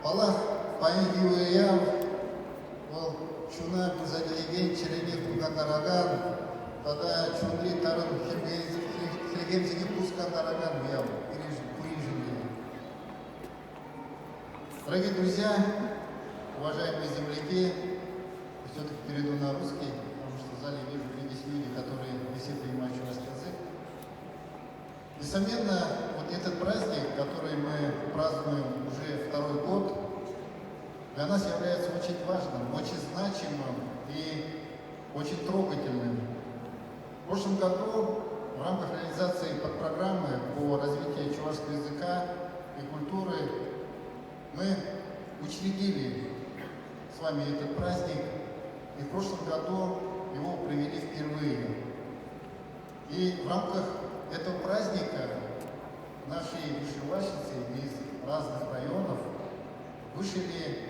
Палах паинги уяв, ол шуна бузадеген черенек кугандараган, тада чунри тарын хиргемзиги пускандараган уяв, курижинги. Дорогие друзья, уважаемые земляки, все-таки перейду на русский, потому что в зале вижу здесь люди, которые не все понимают чувашский язык. Несомненно, вот этот праздник, который мы празднуем уже второй год, для нас является очень важным, очень значимым и очень трогательным. В прошлом году в рамках реализации подпрограммы по развитию чувашского языка и культуры мы учредили с вами этот праздник, и в прошлом году его провели впервые. И в рамках этого праздника наши вышивальщицы из разных районов вышили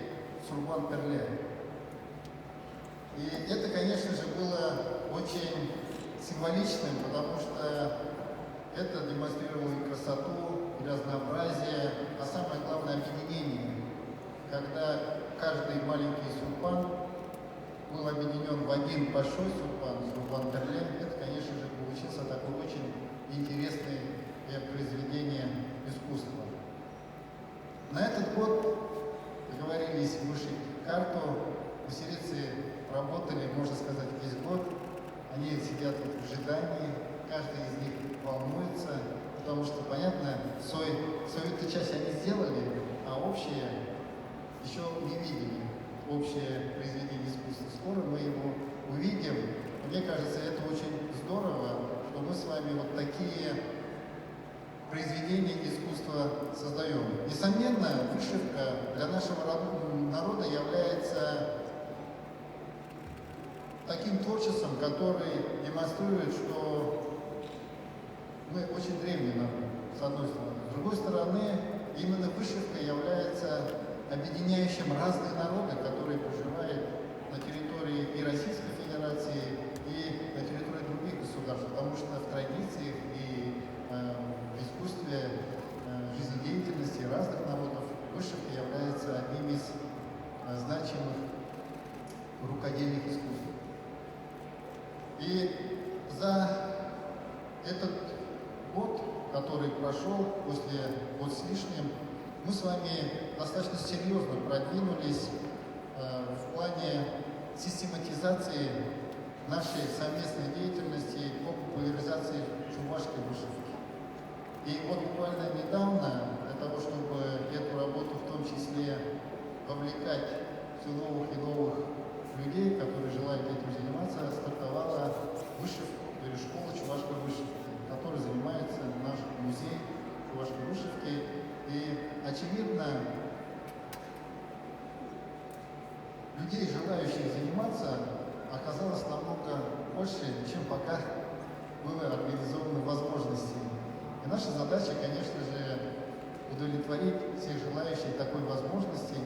Сурбан-Перле. И это, конечно же, было очень символичным, потому что это демонстрировало и красоту, и разнообразие, а самое главное объединение, когда каждый маленький сурбан был объединен в один большой сурбан, Сурбан-Перле. Это, конечно же, получился такой очень интересное произведение искусства. На этот год договорились вышить карту. Мастерицы работали, можно сказать, весь год. Они сидят вот в ожидании, каждый из них волнуется, потому что, понятно, свою-то часть они сделали, а общее еще не видели. Общее произведение искусства. Скоро мы его увидим. Мне кажется, это очень здорово, что мы с вами вот такие произведения искусства создаем. Несомненно, вышивка для нашего народа является таким творчеством, который демонстрирует, что мы очень древний народ, с одной стороны. С другой стороны, именно вышивка является объединяющим разные народы, которые проживают на территории и Российской Федерации, и на территории других государств, потому что в традициях и в искусстве жизнедеятельности разных народов вышивка является одним из значимых рукодельных искусств. И за этот год, который прошел, после года с лишним, мы с вами достаточно серьезно продвинулись в плане систематизации нашей совместной деятельности по популяризации чувашской вышивки. И вот буквально недавно, для того, чтобы эту работу в том числе вовлекать все новых и новых людей, которые желают этим заниматься, стартовала вышивка или школа чувашской вышивки, которой занимается наш музей чувашской вышивки. И, очевидно, людей, желающих заниматься, оказалось намного больше, чем пока было организовано возможности. И наша задача, конечно же, удовлетворить всех желающих такой возможности